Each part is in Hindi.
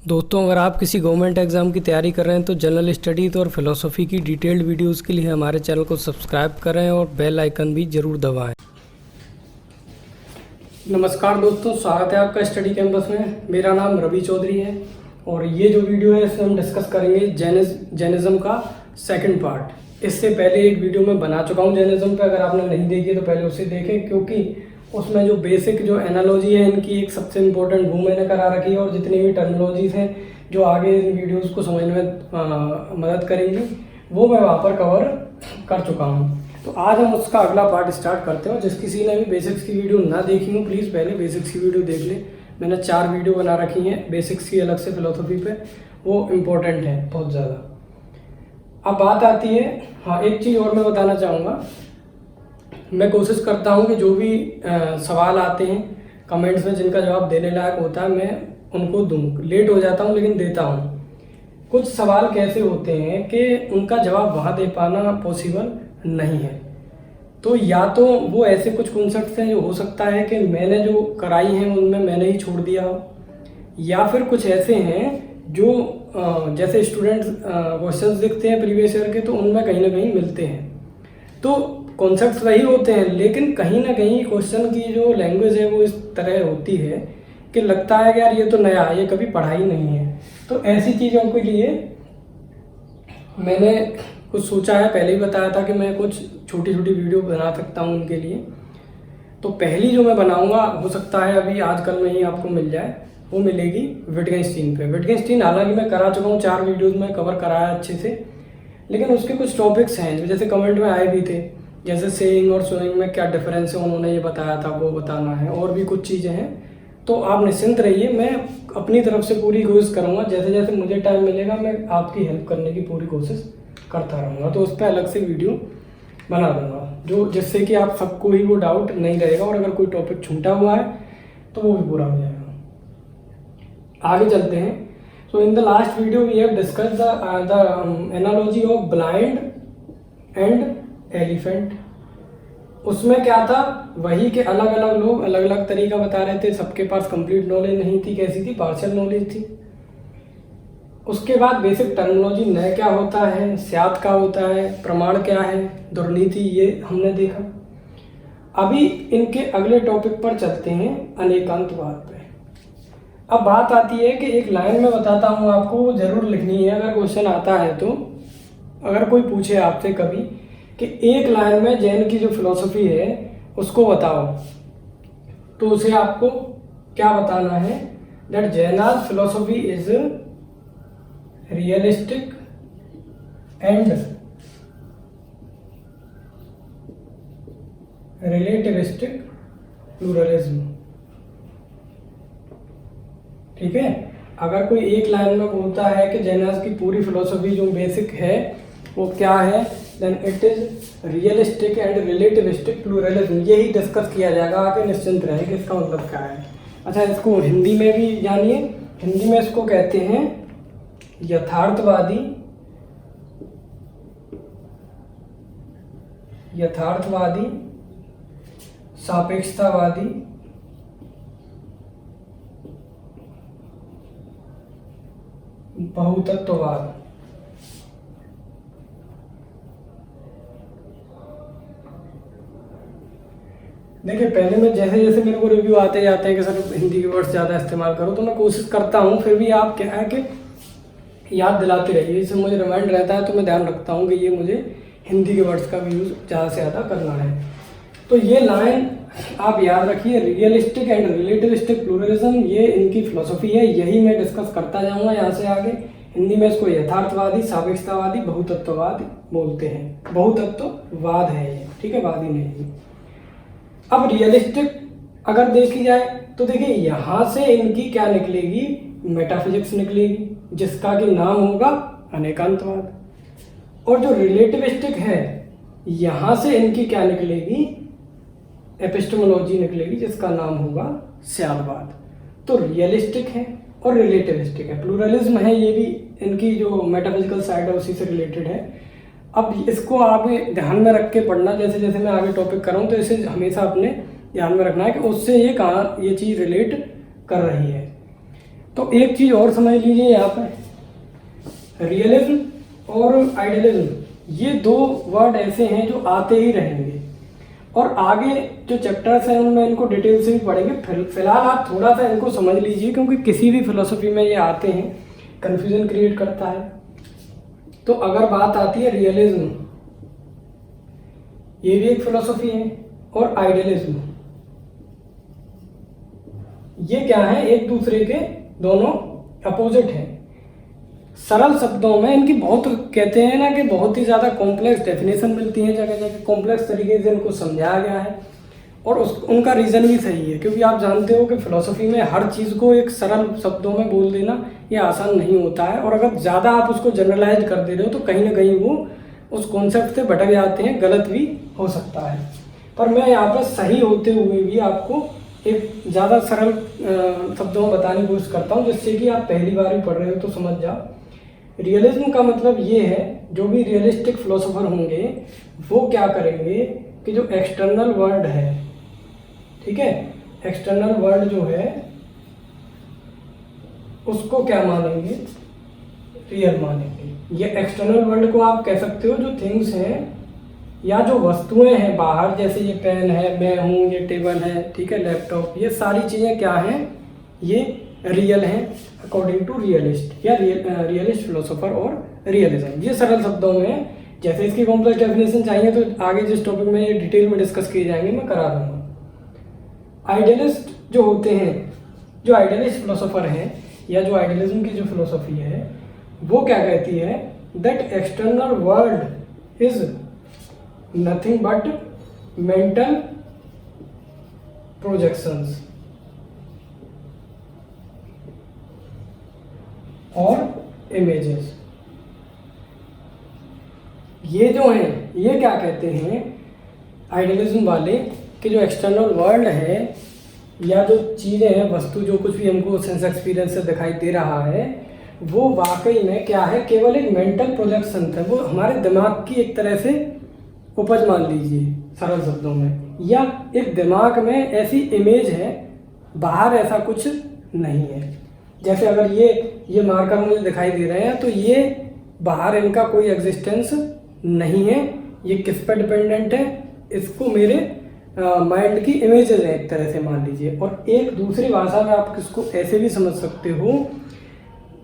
दोस्तों, अगर आप किसी गवर्नमेंट एग्ज़ाम की तैयारी कर रहे हैं तो जनरल स्टडीज़ और फिलोसफी की डिटेल्ड वीडियोस के लिए हमारे चैनल को सब्सक्राइब करें और बेल आइकन भी ज़रूर दबाएं। नमस्कार दोस्तों, स्वागत है आपका स्टडी कैंपस में। मेरा नाम रवि चौधरी है और ये जो वीडियो है इसमें हम डिस्कस करेंगे जैनिज़्म का सेकंड पार्ट। इससे पहले एक वीडियो मैं बना चुका हूँ जैनिज़्म पे, अगर आपने नहीं देखी तो पहले उसे देखें, क्योंकि उसमें जो बेसिक जो एनालॉजी है इनकी एक सबसे इम्पोर्टेंट वो मैंने करा रखी है और जितनी भी टर्मिनोलॉजीज हैं जो आगे इन वीडियोस को समझने में मदद करेंगी वो मैं वहाँ पर कवर कर चुका हूँ। तो आज हम उसका अगला पार्ट स्टार्ट करते हैं। जिस किसी ने भी बेसिक्स की वीडियो ना देखी हो प्लीज़ पहले बेसिक्स की वीडियो देख ले। मैंने 4 वीडियो बना रखी हैं बेसिक्स की अलग से फिलोसफी पे, वो इम्पोर्टेंट है बहुत ज़्यादा। अब बात आती है, हाँ एक चीज़ और मैं बताना चाहूँगा। मैं कोशिश करता हूँ कि जो भी सवाल आते हैं कमेंट्स में जिनका जवाब देने लायक होता है मैं उनको दूँ। लेट हो जाता हूँ लेकिन देता हूँ। कुछ सवाल कैसे होते हैं कि उनका जवाब वहाँ दे पाना पॉसिबल नहीं है। तो या तो वो ऐसे कुछ कॉन्सेप्ट्स हैं जो हो सकता है कि मैंने जो कराई हैं उनमें मैंने ही छोड़ दिया हो, या फिर कुछ ऐसे हैं जो जैसे स्टूडेंट्स क्वेश्चंस दिखते हैं प्रीवियस ईयर के तो उनमें कहीं ना कहीं मिलते हैं। तो कॉन्सेप्ट्स वही होते हैं लेकिन कहीं ना कहीं क्वेश्चन की जो लैंग्वेज है वो इस तरह होती है कि लगता है कि यार ये तो नया है, ये कभी पढ़ा ही नहीं है। तो ऐसी चीज़ों के लिए मैंने कुछ सोचा है, पहले ही बताया था कि मैं कुछ छोटी छोटी वीडियो बना सकता हूँ उनके लिए। तो पहली जो मैं बनाऊंगा हो सकता है अभी आजकल में ही आपको मिल जाए, वो मिलेगी विटगेनस्टीन पे। विटगेनस्टीन हालांकि मैं करा चुका हूँ, 4 वीडियोज़ में कवर कराया अच्छे से, लेकिन उसके कुछ टॉपिक्स हैं जो जैसे कमेंट में आए भी थे, जैसे सेइंग और शोइंग में क्या डिफरेंस है उन्होंने ये बताया था, वो बताना है, और भी कुछ चीज़ें हैं। तो आप निश्चिंत रहिए, मैं अपनी तरफ से पूरी कोशिश करूँगा, जैसे जैसे मुझे टाइम मिलेगा मैं आपकी हेल्प करने की पूरी कोशिश करता रहूँगा। तो उस पर अलग से वीडियो बना दूँगा जो जिससे कि आप सबको ही वो डाउट नहीं रहेगा, और अगर कोई टॉपिक छूटा हुआ है तो वो भी पूरा हो जाएगा। आगे चलते हैं। So in the last video we have discussed the analogy of blind and elephant। उसमें क्या था, वही के अलग अलग लोग अलग अलग तरीका बता रहे थे, सबके पास कंप्लीट नॉलेज नहीं थी, कैसी थी, पार्शियल नॉलेज थी। उसके बाद बेसिक टर्मिनोलॉजी नय क्या होता है, स्यात क्या होता है, प्रमाण क्या है, दुर्नीति, ये हमने देखा। अभी इनके अगले टॉपिक पर चलते हैं, अनेकांतवाद पे। अब बात आती है कि एक लाइन में बताता हूँ आपको, जरूर लिखनी है अगर क्वेश्चन आता है तो। अगर कोई पूछे आपसे कभी कि एक लाइन में जैन की जो फिलॉसफी है उसको बताओ, तो उसे आपको क्या बताना है, that Jainas philosophy is realistic and relativistic pluralism. ठीक है, अगर कोई एक लाइन में बोलता है कि जैनाज की पूरी फिलोसफी जो बेसिक है वो क्या है, then it is realistic and relativistic pluralism. यही डिस्कस किया जाएगा आगे, निश्चिंत रहे कि इसका मतलब क्या है। अच्छा, इसको हिंदी में भी जानिए। हिंदी में इसको कहते हैं यथार्थवादी, यथार्थवादी, सापेक्षतावादी, बहुतत्ववाद। देखिए, पहले मैं जैसे जैसे मेरे को रिव्यू आते जाते हैं कि सर हिंदी के वर्ड्स ज़्यादा इस्तेमाल करो, तो मैं कोशिश करता हूँ, फिर भी आप क्या है कि याद दिलाते रहिए, इससे मुझे रिमाइंड रहता है, तो मैं ध्यान रखता हूँ कि ये मुझे हिंदी के वर्ड्स का भी यूज़ ज़्यादा से ज़्यादा करना है। तो ये लाइन आप याद रखिए, रियलिस्टिक एंड रिलेटिविस्टिक प्लूरलिज्म, ये इनकी फिलोसफी है, यही मैं डिस्कस करता जाऊँगा यहाँ से आगे। हिंदी में इसको यथार्थवादी, सापेक्षतावादी, बहुतत्ववाद बोलते हैं। बहुतत्ववाद है ये, ठीक है, वादी नहीं। अब रियलिस्टिक अगर देखी जाए तो देखिए यहाँ से इनकी क्या निकलेगी, मेटाफिजिक्स निकलेगी, जिसका कि नाम होगा अनेकांतवाद। और जो रिलेटिविस्टिक है यहाँ से इनकी क्या निकलेगी, एपिस्टेमोलॉजी निकलेगी, जिसका नाम होगा स्यादवाद। तो रियलिस्टिक है और रिलेटिविस्टिक है, प्लूरलिज्म है, ये भी इनकी जो मेटाफिजिकल साइड है उसी से रिलेटेड है। अब इसको आप ध्यान में रख के पढ़ना, जैसे जैसे मैं आगे टॉपिक कर रहा हूँ तो इसे हमेशा अपने ध्यान में रखना है कि उससे ये कहाँ ये चीज़ रिलेट कर रही है। तो एक चीज़ और समझ लीजिए यहाँ पे, रियलिज्म और आइडियलिज्म ये दो वर्ड ऐसे हैं जो आते ही रहेंगे, और आगे जो चैप्टर्स हैं उनमें इनको डिटेल से भी पढ़ेंगे। फिलहाल आप थोड़ा सा इनको समझ लीजिए, क्योंकि किसी भी फिलोसफी में ये आते हैं, कन्फ्यूजन क्रिएट करता है। तो अगर बात आती है रियलिज्म, ये भी एक फिलोसफी है, और आइडियलिज्म, ये क्या है, एक दूसरे के दोनों अपोजिट हैं। सरल शब्दों में इनकी बहुत, कहते हैं ना कि बहुत ही ज़्यादा कॉम्प्लेक्स डेफिनेशन मिलती है, जगह जगह कॉम्प्लेक्स तरीके से इनको समझाया गया है, और उनका रीज़न भी सही है, क्योंकि आप जानते हो कि फिलोसफी में हर चीज़ को एक सरल शब्दों में बोल देना ये आसान नहीं होता है, और अगर ज़्यादा आप उसको जनरलाइज कर दे रहे हो तो कहीं ना कहीं वो उस कॉन्सेप्ट से भटक जाते हैं, गलत भी हो सकता है। पर मैं यहाँ पर सही होते हुए भी आपको एक ज़्यादा सरल शब्दों में बताने की कोशिश करता हूँ, जिससे कि आप पहली बार ही पढ़ रहे हो तो समझ जाओ। रियलिज्म का मतलब ये है, जो भी रियलिस्टिक फिलोसोफर होंगे वो क्या करेंगे कि जो एक्सटर्नल वर्ल्ड है, ठीक है, एक्सटर्नल वर्ल्ड जो है उसको क्या मानेंगे, रियल मानेंगे। ये एक्सटर्नल वर्ल्ड को आप कह सकते हो जो थिंग्स हैं या जो वस्तुएं हैं बाहर, जैसे ये पेन है, मैं हूँ, ये टेबल है, ठीक है, लैपटॉप, ये सारी चीज़ें क्या हैं, ये रियल हैं अकॉर्डिंग टू रियलिस्ट या रियलिस्ट फिलोसोफर और रियलिज्म। ये सरल शब्दों में, जैसे इसकी कॉम्प्लेक्स डेफिनेशन चाहिए तो आगे जिस टॉपिक में ये डिटेल में डिस्कस किए जाएंगे मैं करा दूंगा। आइडियलिस्ट जो होते हैं, जो आइडियलिस्ट फिलोसोफर हैं या जो आइडियलिज्म की जो फिलोसफी है, वो क्या कहती है, that external world is nothing but mental projections और इमेजेस। ये जो हैं ये क्या कहते हैं आइडियलिज्म वाले कि जो एक्सटर्नल वर्ल्ड है या जो चीज़ें हैं, वस्तु, जो कुछ भी हमको सेंस एक्सपीरियंस से दिखाई दे रहा है, वो वाकई में क्या है, केवल एक मेंटल प्रोजेक्शन है। वो हमारे दिमाग की एक तरह से उपज मान लीजिए सरल शब्दों में, या एक दिमाग में ऐसी इमेज है, बाहर ऐसा कुछ नहीं है। जैसे अगर ये मार्कर मुझे दिखाई दे रहे हैं तो ये बाहर इनका कोई एग्जिस्टेंस नहीं है, ये किस पर डिपेंडेंट है, इसको मेरे माइंड की इमेजेस है एक तरह से मान लीजिए। और एक दूसरी भाषा में आप इसको ऐसे भी समझ सकते हो,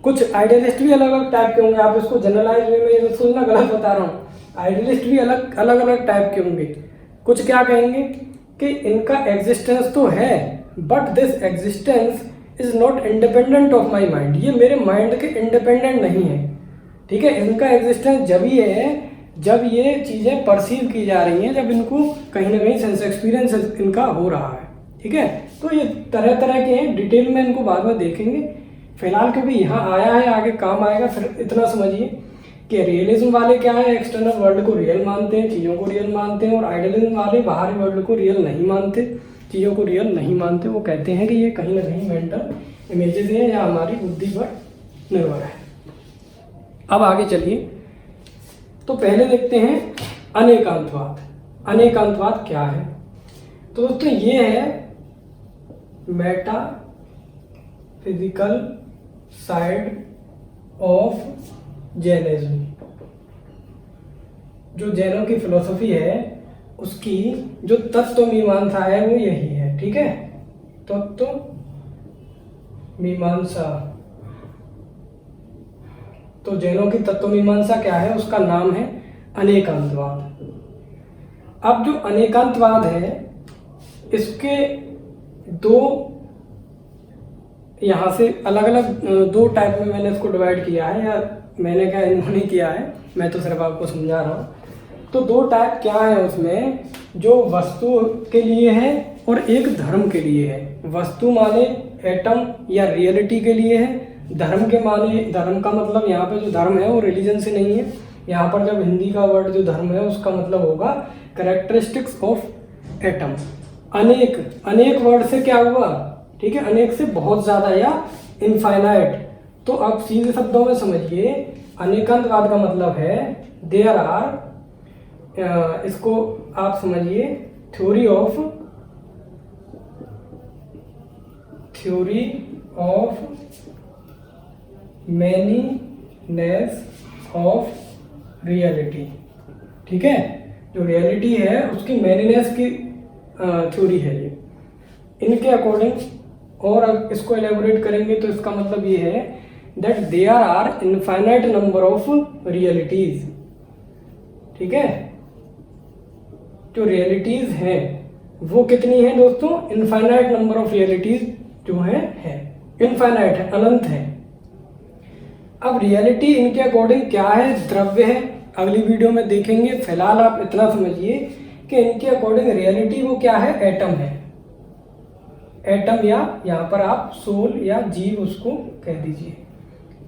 कुछ आइडियलिस्ट भी अलग अलग टाइप के होंगे, आप इसको जनरलाइज वे में ये सोचना गलत बता रहा हूँ, आइडियलिस्ट भी अलग अलग टाइप के होंगे। कुछ क्या कहेंगे कि इनका एग्जिस्टेंस तो है, but this existence is not independent of my mind, ये मेरे माइंड के इंडिपेंडेंट नहीं है, ठीक है। इनका एग्जिस्टेंस जब ही है जब ये चीज़ें परसीव की जा रही हैं, जब इनको कहीं ना कहीं सेंस एक्सपीरियंस इनका हो रहा है, ठीक है। तो ये तरह तरह के हैं, डिटेल में इनको बाद में देखेंगे। फिलहाल क्योंकि यहाँ आया है, आगे काम आएगा, फिर इतना समझिए कि रियलिज्म वाले क्या है, एक्सटर्नल वर्ल्ड को रियल मानते हैं, चीज़ों को रियल मानते हैं, और आइडियलिज्म वाले बाहरी वर्ल्ड को रियल नहीं मानते, चीज़ों को रियल नहीं मानते। वो कहते हैं कि ये कहीं ना कहीं मेंटल इमेजेस हैं या हमारी बुद्धि पर निर्भर है। अब आगे चलिए, तो पहले देखते हैं अनेकांतवाद। अनेकांतवाद क्या है, तो दोस्तों ये है Meta physical side of Jainism. जो जैनों की फिलोसफी है उसकी जो तत्व मीमांसा है वो यही है, ठीक है, तत्व मीमांसा। तो जैनों की तत्व मीमांसा क्या है, उसका नाम है अनेकांतवाद। अब जो अनेकांतवाद है इसके दो, यहाँ से अलग अलग दो टाइप में मैंने इसको डिवाइड किया है, या मैंने क्या इन्होंने किया है, मैं तो सिर्फ आपको समझा रहा हूँ। तो दो टाइप क्या है उसमें, जो वस्तु के लिए है और एक धर्म के लिए है। वस्तु माने एटम या रियलिटी के लिए है, धर्म के माने, धर्म का मतलब यहाँ पे जो धर्म है वो रिलीजन से नहीं है, यहाँ पर जब हिंदी का वर्ड जो धर्म है उसका मतलब होगा कैरेक्टरिस्टिक्स ऑफ एटम। अनेक, अनेक वर्ड से क्या हुआ, ठीक है, अनेक से बहुत ज़्यादा या इनफाइनाइट। तो आप सीधे शब्दों में समझिए, अनेकांतवाद का मतलब है देयर आर, इसको आप समझिए थ्योरी ऑफ मैनीनेस ऑफ रियलिटी। ठीक है, जो रियलिटी है उसकी मैनीनेस की थ्योरी है ये इनके अकॉर्डिंग। और अब इसको एलेबोरेट करेंगे तो इसका मतलब ये है that there are infinite number of realities. ठीक है, जो रियलिटीज हैं वो कितनी है दोस्तों? इनफाइनाइट नंबर ऑफ रियलिटीज जो है इनफाइनाइट है, अनंत है। अब रियलिटी इनके अकॉर्डिंग क्या है? द्रव्य है। अगली वीडियो में देखेंगे। फिलहाल आप इतना समझिए कि इनके अकॉर्डिंग रियलिटी वो क्या है? एटम है। एटम या यहाँ पर आप सोल या जीव उसको कह दीजिए।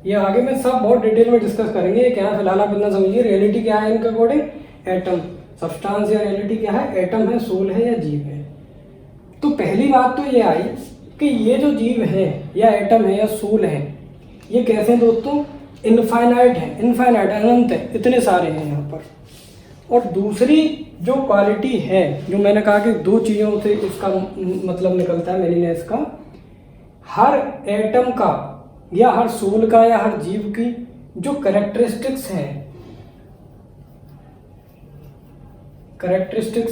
ये आगे में सब बहुत डिटेल में डिस्कस करेंगे। क्या फिलहाल आप इतना समझिए, रियलिटी क्या है इनके अकॉर्डिंग? एटम। सब्सटेंस या रियलिटी क्या है? एटम है, सोल है या जीव है। तो पहली बात तो ये आई कि ये जो जीव है या एटम है या सोल है ये कैसे हैं दोस्तों? इनफाइनाइट है। इनफाइनाइट अनंत है, इतने सारे हैं यहाँ पर। और दूसरी जो क्वालिटी है, जो मैंने कहा कि दो चीज़ों से इसका मतलब निकलता है मैनीनेस का, हर एटम का या हर सोल का या हर जीव की जो कैरेक्टरिस्टिक्स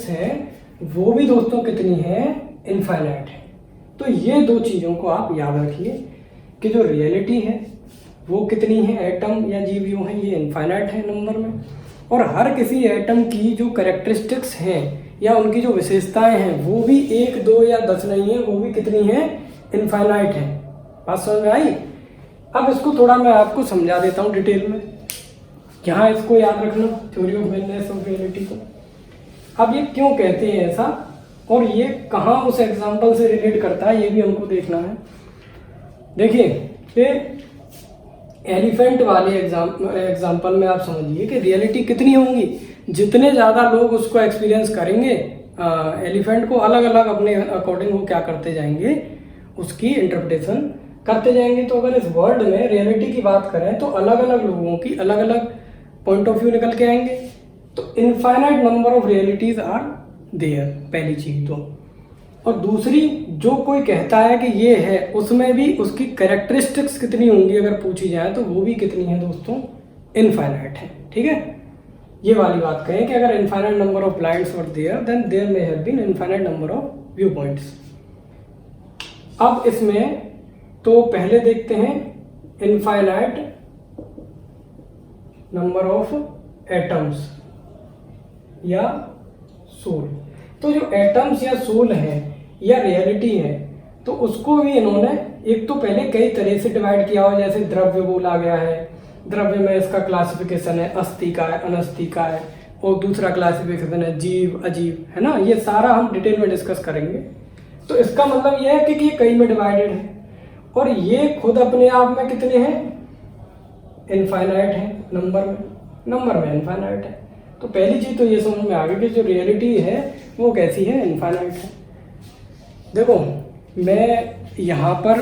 हैं वो भी दोस्तों कितनी है? इनफाइनाइट है। तो ये दो चीज़ों को आप याद रखिए कि जो रियलिटी है वो कितनी है? एटम या जीव जो है ये इनफाइनाइट है नंबर में, और हर किसी एटम की जो कैरेक्टरिस्टिक्स हैं या उनकी जो विशेषताएं हैं वो भी 1, 2 या 10 नहीं है, वो भी कितनी है? इनफाइनाइट है। बात समझ में आई? अब इसको थोड़ा मैं आपको समझा देता हूँ डिटेल में। यहाँ इसको याद रखना, थ्योरी ऑफ मैनीनेस ऑफ रियलिटी को। अब ये क्यों कहते हैं ऐसा और ये कहाँ उस एग्जाम्पल से रिलेट करता है ये भी हमको देखना है। देखिए कि एलिफेंट वाले एग्जाम्पल में आप समझिए कि रियलिटी कितनी होंगी? जितने ज़्यादा लोग उसको एक्सपीरियंस करेंगे एलिफेंट को, अलग अलग अपने अकॉर्डिंग वो क्या करते जाएंगे? उसकी इंटरप्रिटेशन करते जाएंगे। तो अगर इस वर्ल्ड में रियलिटी की बात करें तो अलग अलग लोगों की अलग अलग पॉइंट ऑफ व्यू निकल के आएंगे। तो infinite number of realities are there, पहली चीज तो। और दूसरी, जो कोई कहता है कि ये है उसमें भी उसकी कैरेक्टरिस्टिक्स कितनी होंगी अगर पूछी जाए तो वो भी कितनी है दोस्तों? इनफाइनाइट है। ठीक है, ये वाली बात कहें कि अगर infinite number of blinds were there then there may have been infinite number of view points. अब इसमें तो पहले देखते हैं इनफाइनाइट नंबर ऑफ एटम्स या सोल। तो जो एटम्स या सोल है या रियलिटी है तो उसको भी इन्होंने एक तो पहले कई तरह से डिवाइड किया हो, जैसे द्रव्य बोला गया है। द्रव्य में इसका क्लासिफिकेशन है, अस्थि का है, अनस्थि का है, और दूसरा क्लासिफिकेशन है जीव अजीव, है ना। ये सारा हम डिटेल में डिस्कस करेंगे। तो इसका मतलब यह है कि ये कई में डिवाइडेड है और ये खुद अपने आप में कितने हैं? इनफाइनाइट है नंबर में इनफाइनाइट है। तो पहली चीज तो ये समझ में आ गई कि जो रियलिटी है वो कैसी है? इनफाइनाइट है। देखो मैं यहाँ पर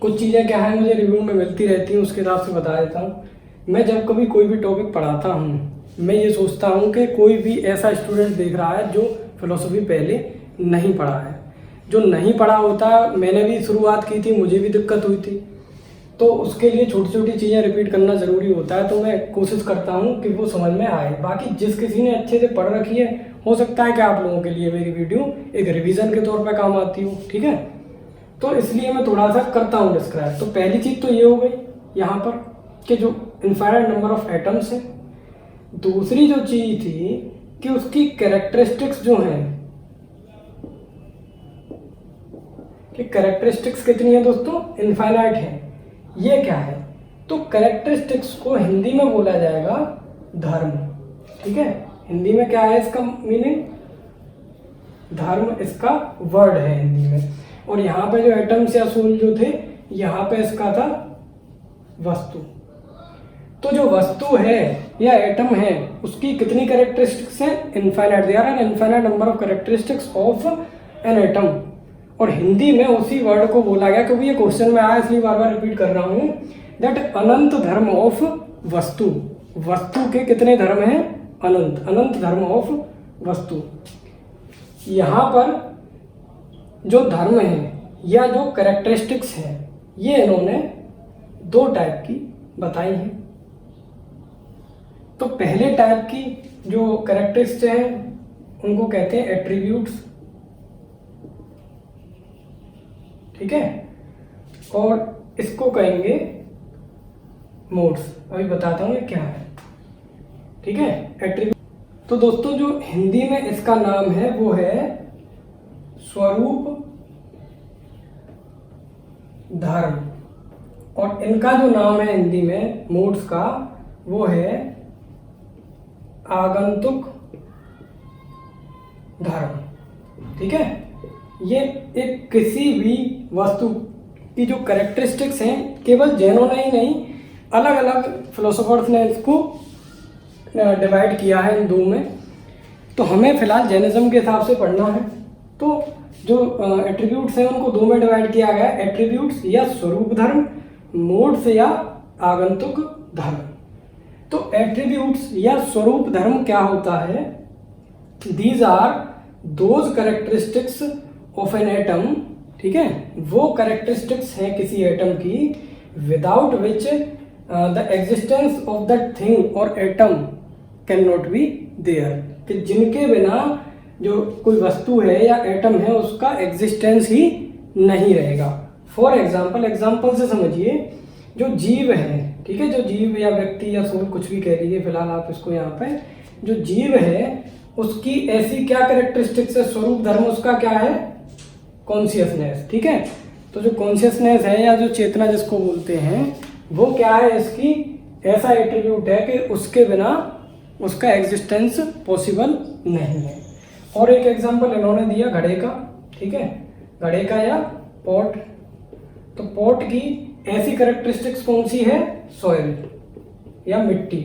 कुछ चीज़ें क्या है मुझे रिव्यू में मिलती रहती हैं, उसके हिसाब से बता देता हूँ। मैं जब कभी कोई भी टॉपिक पढ़ाता हूँ मैं ये सोचता हूँ कि कोई भी ऐसा स्टूडेंट देख रहा है जो फिलोसफी पहले नहीं पढ़ा है। जो नहीं पढ़ा होता, मैंने भी शुरुआत की थी, मुझे भी दिक्कत हुई थी, तो उसके लिए छोटी छोटी चीज़ें रिपीट करना ज़रूरी होता है। तो मैं कोशिश करता हूँ कि वो समझ में आए। बाकी जिस किसी ने अच्छे से पढ़ रखी है, हो सकता है कि आप लोगों के लिए मेरी वीडियो एक रिवीजन के तौर पर काम आती हो। ठीक है, तो इसलिए मैं थोड़ा सा करता हूँ डिस्क्राइब। तो पहली चीज़ तो ये हो गई यहाँ पर कि जो इनफाइनाइट नंबर ऑफ एटम्स है। दूसरी जो चीज़ थी कि उसकी कैरेक्टरिस्टिक्स जो हैं, कि कैरेक्टरिस्टिक्स कितनी है दोस्तों? इनफाइनाइट है। ये क्या है? तो कैरेक्टरिस्टिक्स को हिंदी में बोला जाएगा धर्म। ठीक है, हिंदी में क्या है इसका मीनिंग? धर्म इसका वर्ड है हिंदी में। और यहाँ पे जो एटम्स या सोल जो थे, यहाँ पे इसका था वस्तु। तो जो वस्तु है या एटम है उसकी कितनी कैरेक्टरिस्टिक्स हैं? इनफाइनाइट। There are infinite number of characteristics of an atom. और हिंदी में उसी वर्ड को बोला गया, क्योंकि ये क्वेश्चन में आया इसलिए बार बार रिपीट कर रहा हूँ, दैट अनंत धर्म ऑफ वस्तु। वस्तु के कितने धर्म हैं? अनंत धर्म ऑफ वस्तु। यहाँ पर जो धर्म है या जो कैरेक्टरिस्टिक्स है ये इन्होंने दो टाइप की बताई हैं। तो पहले टाइप की जो कैरेक्टरिस्टिक्स हैं उनको कहते हैं एट्रीब्यूट्स, ठीक है, और इसको कहेंगे मोड्स। अभी बताता हूँ ये क्या है, ठीक है, एट्रीब्यूट। तो दोस्तों जो हिंदी में इसका नाम है वो है स्वरूप धर्म, और इनका जो नाम है हिंदी में मोड्स का वो है आगंतुक धर्म, ठीक है। ये एक किसी भी वस्तु की जो कैरेक्टरिस्टिक्स हैं, केवल जैनों ने ही नहीं, अलग अलग फिलोसोफर्स ने इसको डिवाइड किया है इन दो में। तो हमें फिलहाल जैनिज्म के हिसाब से पढ़ना है। तो जो एट्रीब्यूट्स हैं उनको दो में डिवाइड किया गया है, एट्रीब्यूट्स या स्वरूप धर्म, मोड्स या आगंतुक धर्म। तो एट्रीब्यूट्स या स्वरूप धर्म क्या होता है? These are those characteristics of an atom, ठीक है, वो कैरेक्टरिस्टिक्स हैं किसी एटम की without which the existence of that thing और atom can not be there, कि जिनके बिना जो कोई वस्तु है या एटम है उसका एग्जिस्टेंस ही नहीं रहेगा। फॉर एग्जाम्पल से समझिए, जो जीव है, ठीक है, जो जीव या व्यक्ति या सोल कुछ भी कह लीजिए फिलहाल आप इसको, यहाँ पे जो जीव है उसकी ऐसी क्या कैरेक्टरिस्टिक्स है, स्वरूप धर्म उसका क्या है? कॉन्शियसनेस, ठीक है। तो जो कॉन्शियसनेस है या जो चेतना जिसको बोलते हैं वो क्या है? इसकी ऐसा एट्रीब्यूट है कि उसके बिना उसका एग्जिस्टेंस पॉसिबल नहीं है। और एक एग्जांपल इन्होंने दिया घड़े का, ठीक है, घड़े का या पॉट। तो पॉट की ऐसी कैरेक्टरिस्टिक्स कौन सी है? सॉइल या मिट्टी।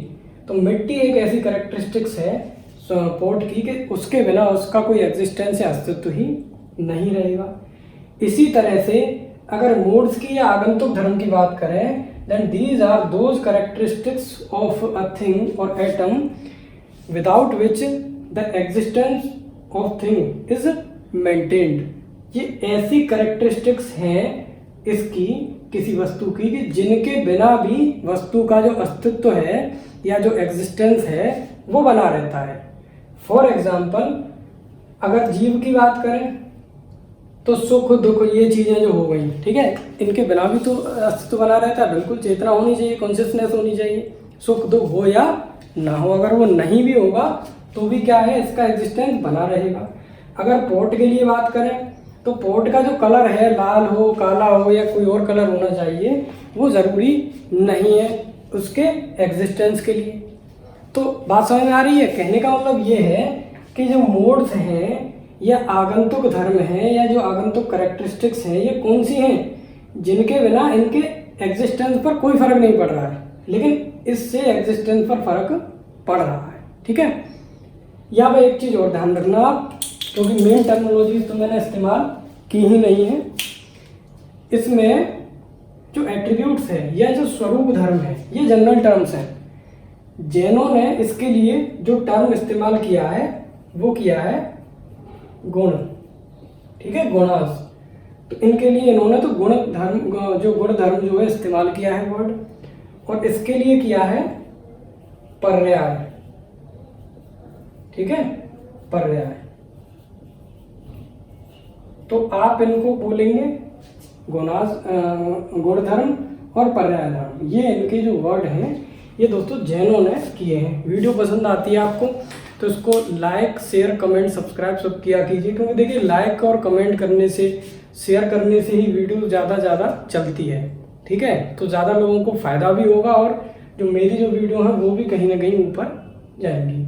तो मिट्टी एक ऐसी कैरेक्टरिस्टिक्स है पॉट की कि उसके बिना उसका कोई एग्जिस्टेंस या अस्तित्व ही नहीं रहेगा। इसी तरह से अगर मोड्स की या आगंतुक धर्म की बात करें, then these are those characteristics of a thing or atom without which the existence of thing is maintained। ये ऐसी कैरेक्टरिस्टिक्स हैं इसकी, किसी वस्तु की, कि जिनके बिना भी वस्तु का जो अस्तित्व है या जो एग्जिस्टेंस है वो बना रहता है। फॉर एग्जाम्पल अगर जीव की बात करें तो सुख दुख ये चीज़ें जो हो गई, ठीक है, इनके बिना भी तो अस्तित्व बना रहता है। बिल्कुल चेतना होनी चाहिए, कॉन्शियसनेस होनी चाहिए, सुख दुख हो या ना हो। अगर वो नहीं भी होगा तो भी क्या है, इसका एग्जिस्टेंस बना रहेगा। अगर पॉट के लिए बात करें तो पॉट का जो कलर है, लाल हो, काला हो या कोई और कलर होना चाहिए, वो ज़रूरी नहीं है उसके एग्जिस्टेंस के लिए। तो बात समझ में आ रही है? कहने का मतलब ये है कि जो मोड्स हैं या आगंतुक धर्म है या जो आगंतुक कैरेक्टरिस्टिक्स हैं, ये कौन सी हैं? जिनके बिना इनके एग्जिस्टेंस पर कोई फर्क नहीं पड़ रहा है, लेकिन इससे एग्जिस्टेंस पर फर्क पड़ रहा है, ठीक है। यहाँ पर एक चीज़ और ध्यान रखना आप, क्योंकि मेन टर्मिनोलॉजीज तो मैंने इस्तेमाल की ही नहीं है। इसमें जो एट्रीब्यूट्स है या जो स्वरूप धर्म है ये जनरल टर्म्स हैं। जैनों ने इसके लिए जो टर्म इस्तेमाल किया है वो किया है गुण, ठीक है, गुणास। तो इनके लिए इन्होंने तो गुण धर्म, जो गुण धर्म जो है इस्तेमाल किया है वर्ड, और इसके लिए किया है पर्याय, ठीक है, पर्याय। तो आप इनको बोलेंगे गुणास, गुण धर्म और पर्याय धर्म। ये इनके जो वर्ड हैं ये दोस्तों जैनों ने किए हैं। वीडियो पसंद आती है आपको तो इसको लाइक शेयर कमेंट सब्सक्राइब सब किया कीजिए, क्योंकि देखिए लाइक और कमेंट करने से, शेयर करने से ही वीडियो ज़्यादा चलती है, ठीक है। तो ज़्यादा लोगों को फ़ायदा भी होगा और जो मेरी जो वीडियो है वो भी कहीं ना कहीं ऊपर जाएंगी।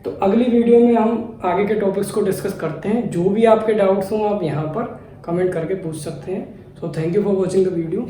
तो अगली वीडियो में हम आगे के टॉपिक्स को डिस्कस करते हैं। जो भी आपके डाउट्स हों आप यहाँ पर कमेंट करके पूछ सकते हैं। So thank you for watching the video.